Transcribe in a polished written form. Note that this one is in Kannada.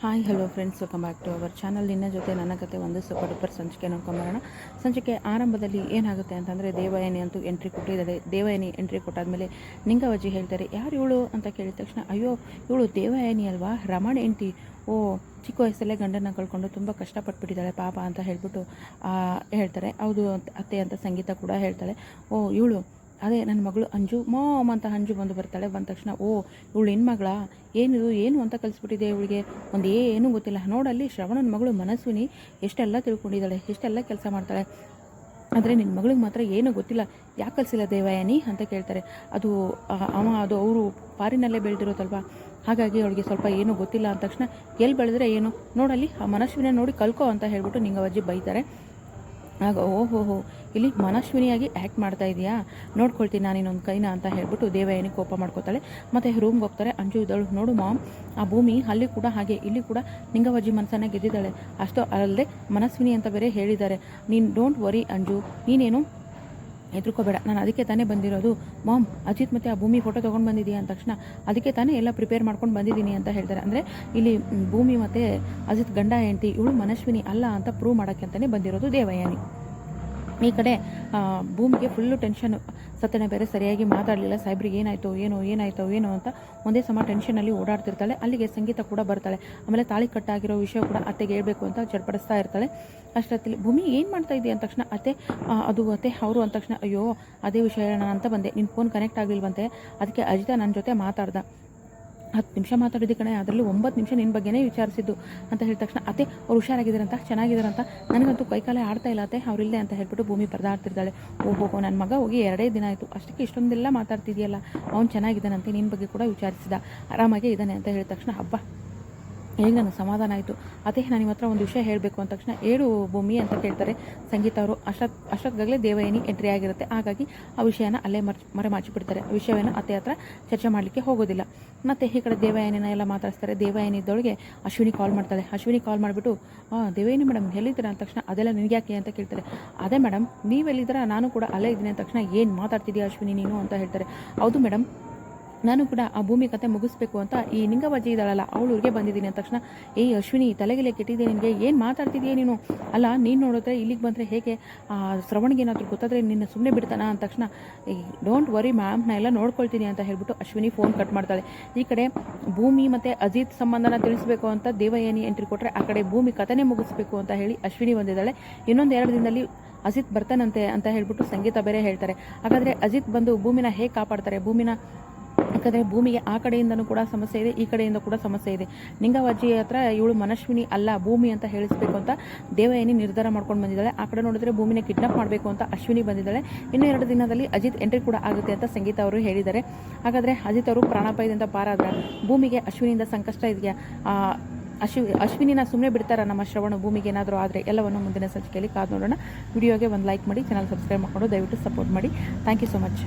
Hi hello friends, welcome back to our channel. ನಿನ್ನ ಜೊತೆ ನನ್ನ ಕತೆ ಒಂದು ಸೂಪರ್ ಡೂಪರ್ ಸಂಚಿಕೆ ನೋಡ್ಕೊಂಬರೋಣ. ಸಂಚಿಕೆ ಆರಂಭದಲ್ಲಿ ಏನಾಗುತ್ತೆ ಅಂತಂದರೆ, ದೇವಯಾನಿ ಅಂತೂ ಎಂಟ್ರಿ ಕೊಟ್ಟಿದ್ದಾರೆ. ದೇವಯಾನಿ ಎಂಟ್ರಿ ಕೊಟ್ಟಾದಮೇಲೆ ನಿಂಗವಜ್ಜಿ ಹೇಳ್ತಾರೆ, ಯಾರು ಇವಳು ಅಂತ ಕೇಳಿದ ತಕ್ಷಣ, ಅಯ್ಯೋ ಇವಳು ದೇವಯಾನಿ ಅಲ್ವಾ, ರಮಣ ಎಂಟಿ. ಓ, ಚಿಕ್ಕ ವಯಸ್ಸಲ್ಲೇ ಗಂಡನ ಕಳ್ಕೊಂಡು ತುಂಬ ಕಷ್ಟಪಟ್ಬಿಟ್ಟಿದ್ದಾಳೆ ಪಾಪ ಅಂತ ಹೇಳ್ಬಿಟ್ಟು ಹೇಳ್ತಾರೆ. ಹೌದು ಅತ್ತೆ ಅಂತ ಸಂಗೀತ ಕೂಡ ಹೇಳ್ತಾಳೆ. ಓ ಇವಳು ಅದೇ ನನ್ನ ಮಗಳು ಅಂಜು, ಮಾಮ್ ಅಂತ ಅಂಜು ಬರ್ತಾಳೆ. ಬಂದ ತಕ್ಷಣ, ಓ ಇವಳು ಹೆಣ್ಮಗಳ, ಏನಿದು ಏನು ಅಂತ ಕಲಿಸ್ಬಿಟ್ಟಿದೆ ಇವಳಿಗೆ, ಏನೂ ಗೊತ್ತಿಲ್ಲ. ನೋಡಲ್ಲಿ ಶ್ರವಣನ ಮಗಳು ಮನಸ್ವಿನಿ ಎಷ್ಟೆಲ್ಲ ತಿಳ್ಕೊಂಡಿದ್ದಾಳೆ, ಎಷ್ಟೆಲ್ಲ ಕೆಲಸ ಮಾಡ್ತಾಳೆ, ಆದರೆ ನಿನ್ನ ಮಗಳಿಗೆ ಮಾತ್ರ ಏನೂ ಗೊತ್ತಿಲ್ಲ, ಯಾಕೆ ಕಲಿಸಿಲ್ಲ ದೇವಯಾನಿ ಅಂತ ಕೇಳ್ತಾರೆ. ಅದು ಅವರು ಪಾರಿನಲ್ಲೇ ಬೆಳೆದಿರೋದಲ್ವ, ಹಾಗಾಗಿ ಅವಳಿಗೆ ಸ್ವಲ್ಪ ಏನೂ ಗೊತ್ತಿಲ್ಲ ಅಂದ ತಕ್ಷಣ, ಎಲ್ಲಿ ಬೆಳೆದ್ರೆ ಏನು, ನೋಡಲ್ಲಿ ಆ ಮನಸ್ವಿನ ನೋಡಿ ಕಲ್ಕೋ ಅಂತ ಹೇಳ್ಬಿಟ್ಟು ನಿಂಗವಜ್ಜಿ ಬೈತಾರೆ. ಆಗ ಓಹೋ, ಇಲ್ಲಿ ಮನಸ್ವಿನಿಯಾಗಿ ಆ್ಯಕ್ಟ್ ಮಾಡ್ತಾ ಇದೆಯಾ, ನೋಡ್ಕೊಳ್ತೀನಿ ನಾನು ಇನ್ನೊಂದು ಕೈನ ಅಂತ ಹೇಳ್ಬಿಟ್ಟು ದೇವಯಾನಿ ಕೋಪ ಮಾಡ್ಕೋತಾಳೆ. ಮತ್ತು ರೂಮ್ಗೆ ಹೋಗ್ತಾರೆ. ಅಂಜು ಇದ್ದಳು, ನೋಡು ಮಾಮ್, ಆ ಭೂಮಿ ಅಲ್ಲಿ ಕೂಡ ಹಾಗೆ, ಇಲ್ಲಿ ಕೂಡ ನಿಂಗವಜ್ಜಿ ಮನಸ್ಸನ್ನು ಗೆದ್ದಿದ್ದಾಳೆ. ಅಷ್ಟೋ ಅಲ್ಲದೆ ಮನಸ್ವಿನಿ ಅಂತ ಬೇರೆ ಹೇಳಿದ್ದಾರೆ. ನೀನು ಡೋಂಟ್ ವರಿ ಅಂಜು, ನೀನೇನು ಹೆದರ್ಕೋಬೇಡ, ನಾನು ಅದಕ್ಕೆ ತಾನೇ ಬಂದಿರೋದು. ಮಾಮ್, ಅಜಿತ್ ಮತ್ತು ಆ ಭೂಮಿ ಫೋಟೋ ತೊಗೊಂಡು ಬಂದಿದ್ದೀಯಾ ಅಂದ ತಕ್ಷಣ, ಅದಕ್ಕೆ ತಾನೇ ಎಲ್ಲ ಪ್ರಿಪೇರ್ ಮಾಡ್ಕೊಂಡು ಬಂದಿದ್ದೀನಿ ಅಂತ ಹೇಳ್ತಾರೆ. ಅಂದರೆ ಇಲ್ಲಿ ಭೂಮಿ ಮತ್ತು ಅಜಿತ್ ಗಂಡ ಹೆಂಡತಿ, ಇವಳು ಮನಸ್ವಿನಿ ಅಲ್ಲ ಅಂತ ಪ್ರೂವ್ ಮಾಡೋಕ್ಕೆ ಅಂತಲೇ ಬಂದಿರೋದು ದೇವಯಾನಿ. ಈ ಕಡೆ ಭೂಮಿಗೆ ಫುಲ್ಲು ಟೆನ್ಷನು. ಸತ್ಯನ ಬೇರೆ ಸರಿಯಾಗಿ ಮಾತಾಡಲಿಲ್ಲ, ಸಾಹೇಬ್ರಿಗೆ ಏನಾಯಿತೋ ಏನೋ ಅಂತ ಒಂದೇ ಸಮ ಟೆನ್ಷನಲ್ಲಿ ಓಡಾಡ್ತಿರ್ತಾಳೆ. ಅಲ್ಲಿಗೆ ಸಂಗೀತ ಕೂಡ ಬರ್ತಾಳೆ. ಆಮೇಲೆ ತಾಳಿ ಕಟ್ಟಾಗಿರೋ ವಿಷಯ ಕೂಡ ಅತ್ತೆಗೆ ಹೇಳ್ಬೇಕು ಅಂತ ಚಡ್ಪಡಿಸ್ತಾ ಇರ್ತಾಳೆ. ಅಷ್ಟೊತ್ತಲ್ಲಿ ಭೂಮಿ ಏನು ಮಾಡ್ತಾ ಇದ್ದೀಯ ಅಂದ ತಕ್ಷಣ, ಅತ್ತೆ ಅವರು ಅಂದ ತಕ್ಷಣ, ಅಯ್ಯೋ ಅದೇ ವಿಷಯ ಹೇಳೋಣ ಅಂತ ಬಂದೆ, ನಿನ್ನ ಫೋನ್ ಕನೆಕ್ಟ್ ಆಗಲಿಲ್ವಂತೆ, ಅದಕ್ಕೆ ಅಜಿತ ನನ್ನ ಜೊತೆ ಮಾತಾಡ್ದ, 10 ನಿಮಿಷ ಮಾತಾಡಿದ ಕಣೆ, ಅದರಲ್ಲಿ 9 ನಿಮಿಷ ನಿನ್ನ ಬಗ್ಗೆನೇ ವಿಚಾರಿಸಿದ್ದು ಅಂತ ಹೇಳಿದ ತಕ್ಷಣ, ಅತ್ತೆ ಅವ್ರು ಹುಷಾರಾಗಿದ್ದಾರಂತ, ಚೆನ್ನಾಗಿದ್ದಾರಂತ, ನನಗಂತೂ ಕೈಕಾಲೇ ಆಡ್ತಾ ಇಲ್ಲ ಅತ್ತೆ ಅವರಿಲ್ಲದೆ ಅಂತ ಹೇಳ್ಬಿಟ್ಟು ಭೂಮಿ ಪರದಾಡ್ತಿರ್ತಾಳೆ. ಓಹೋ, ನನ್ನ ಮಗ ಹೋಗಿ 2 ದಿನ ಆಯಿತು, ಅಷ್ಟಕ್ಕೆ ಇಷ್ಟೊಂದೆಲ್ಲ ಮಾತಾಡ್ತಿದೆಯಲ್ಲ, ಅವ್ನು ಚೆನ್ನಾಗಿದ್ದಾನಂತೆ, ನಿನ್ನ ಬಗ್ಗೆ ಕೂಡ ವಿಚಾರಿಸಿದ, ಆರಾಮಾಗೇ ಇದ್ದಾನೆ ಅಂತ ಹೇಳಿದ ತಕ್ಷಣ, ಹಬ್ಬ ಈಗ ನನಗೆ ಸಮಾಧಾನ ಆಯಿತು. ಅದೇ ನಾನು ನಿಮ್ಮ ಹತ್ರ ಒಂದು ವಿಷಯ ಹೇಳಬೇಕು ಅಂದ ತಕ್ಷಣ, ಹೇಳು ಭೂಮಿ ಅಂತ ಕೇಳ್ತಾರೆ ಸಂಗೀತ ಅವರು. ಅಷ್ಟೊತ್ತಿಗಾಗಲೇ ದೇವಯಾನಿ ಎಂಟ್ರಿ ಆಗಿರುತ್ತೆ. ಹಾಗಾಗಿ ಆ ವಿಷಯನ ಅಲ್ಲೇ ಮರೆಮಾಚಿಬಿಡ್ತಾರೆ. ಆ ವಿಷಯವನ್ನು ಅತ್ತೆ ಹತ್ರ ಚರ್ಚೆ ಮಾಡಲಿಕ್ಕೆ ಹೋಗೋದಿಲ್ಲ. ಮತ್ತು ಈ ಕಡೆ ದೇವಯಾನಿನ ಎಲ್ಲ ಮಾತಾಡಿಸ್ತಾರೆ. ದೇವಯಾನಿ ಇದ್ದೊಳಗೆ ಅಶ್ವಿನಿ ಕಾಲ್ ಮಾಡ್ತಾಳೆ. ಅಶ್ವಿನಿ ಕಾಲ್ ಮಾಡಿಬಿಟ್ಟು, ದೇವಯಾನಿ ಮೇಡಮ್ ಎಲ್ಲಿದ್ದೀರಾ ಅಂದ ತಕ್ಷಣ, ಅದೆಲ್ಲ ನಿನಗೆ ಯಾಕೆ ಅಂತ ಕೇಳ್ತಾರೆ. ಅದೇ ಮೇಡಮ್, ನೀವೆಲ್ಲಿದ್ದೀರಾ, ನಾನು ಕೂಡ ಅಲ್ಲೇ ಇದ್ದೀನಿ ಅಂದ ತಕ್ಷಣ, ಏನು ಮಾತಾಡ್ತಿದ್ದೀಯ ಅಶ್ವಿನಿ ನೀನು ಅಂತ ಹೇಳ್ತಾರೆ. ಹೌದು ಮೇಡಮ್, ನಾನು ಕೂಡ ಆ ಭೂಮಿ ಕತೆ ಮುಗಿಸ್ಬೇಕು ಅಂತ ಈ ನಿಂಗವಜ್ಜಿ ಇದ್ದಾಳಲ್ಲ ಅವಳೂರಿಗೆ ಬಂದಿದ್ದೀನಿ ಅಂದ ತಕ್ಷಣ, ಅಶ್ವಿನಿ ತಲೆಗೆಲೆ ಕೆಟ್ಟಿದೆ ನಿನಗೆ, ಏನು ಮಾತಾಡ್ತಿದೆಯಾ ನೀನು, ಅಲ್ಲ ನೀನು ನೋಡಿದ್ರೆ ಇಲ್ಲಿಗೆ ಬಂದರೆ ಹೇಗೆ, ಶ್ರವಣಿಗೇನಾದರೂ ಗೊತ್ತಾದರೆ ನಿನ್ನ ಸುಮ್ಮನೆ ಬಿಡ್ತಾನ ಅಂದ ತಕ್ಷಣ, ಡೋಂಟ್ ವರಿ ಮ್ಯಾಮ್, ನಾ ಎಲ್ಲ ನೋಡ್ಕೊಳ್ತೀನಿ ಅಂತ ಹೇಳ್ಬಿಟ್ಟು ಅಶ್ವಿನಿ ಫೋನ್ ಕಟ್ ಮಾಡ್ತಾಳೆ. ಈ ಕಡೆ ಭೂಮಿ ಮತ್ತು ಅಜಿತ್ ಸಂಬಂಧನ ತಿಳಿಸ್ಬೇಕು ಅಂತ ದೇವಯಾನಿ ಎಂಟ್ರಿ ಕೊಟ್ಟರೆ, ಆ ಕಡೆ ಭೂಮಿ ಕಥೆನೇ ಮುಗಿಸ್ಬೇಕು ಅಂತ ಹೇಳಿ ಅಶ್ವಿನಿ ಬಂದಿದ್ದಾಳೆ. ಇನ್ನೊಂದು 2 ದಿನದಲ್ಲಿ ಅಜಿತ್ ಬರ್ತಾನಂತೆ ಅಂತ ಹೇಳ್ಬಿಟ್ಟು ಸಂಗೀತ ಬೇರೆ ಹೇಳ್ತಾರೆ. ಹಾಗಾದರೆ ಅಜಿತ್ ಬಂದು ಭೂಮಿನ ಹೇಗೆ ಕಾಪಾಡ್ತಾರೆ, ಯಾಕಂದರೆ ಭೂಮಿಗೆ ಆ ಕಡೆಯಿಂದನೂ ಕೂಡ ಸಮಸ್ಯೆ ಇದೆ, ಈ ಕಡೆಯಿಂದ ಕೂಡ ಸಮಸ್ಯೆ ಇದೆ. ನಿಂಗವಜ್ಜಿ ಹತ್ರ ಇವಳು ಮನಸ್ವಿನಿ ಅಲ್ಲ ಭೂಮಿ ಅಂತ ಹೇಳಿಸ್ಬೇಕು ಅಂತ ದೇವಯಾನಿ ನಿರ್ಧಾರ ಮಾಡ್ಕೊಂಡು ಬಂದಿದ್ದಾಳೆ. ಆ ಕಡೆ ನೋಡಿದ್ರೆ ಭೂಮಿನ ಕಿಡ್ನಾಪ್ ಮಾಡಬೇಕು ಅಂತ ಅಶ್ವಿನಿ ಬಂದಿದ್ದಾಳೆ. ಇನ್ನೂ 2 ದಿನದಲ್ಲಿ ಅಜಿತ್ ಎಂಟ್ರಿ ಕೂಡ ಆಗುತ್ತೆ ಅಂತ ಸಂಗೀತ ಅವರು ಹೇಳಿದ್ದಾರೆ. ಹಾಗಾದರೆ ಅಜಿತ್ ಅವರು ಪ್ರಾಣಾಪಾಯದಿಂದ ಪಾರಾದ್ರೆ ಭೂಮಿಗೆ ಅಶ್ವಿನಿಯಿಂದ ಸಂಕಷ್ಟ ಇದೆಯಾ, ಅಶ್ವಿನಿನ ಸುಮ್ಮನೆ ಬಿಡ್ತಾರ ನಮ್ಮ ಶ್ರವಣ ಭೂಮಿಗೆ ಏನಾದರೂ ಆದರೆ, ಎಲ್ಲವನ್ನು ಮುಂದಿನ ಸಂಚಿಕೆಯಲ್ಲಿ ಕಾದು ನೋಡೋಣ. ವಿಡಿಯೋಗೆ ಒಂದು ಲೈಕ್ ಮಾಡಿ, ಚಾನಲ್ ಸಬ್ಸ್ಕ್ರೈಬ್ ಮಾಡಿಕೊಂಡು ದಯವಿಟ್ಟು ಸಪೋರ್ಟ್ ಮಾಡಿ. Thank you so much.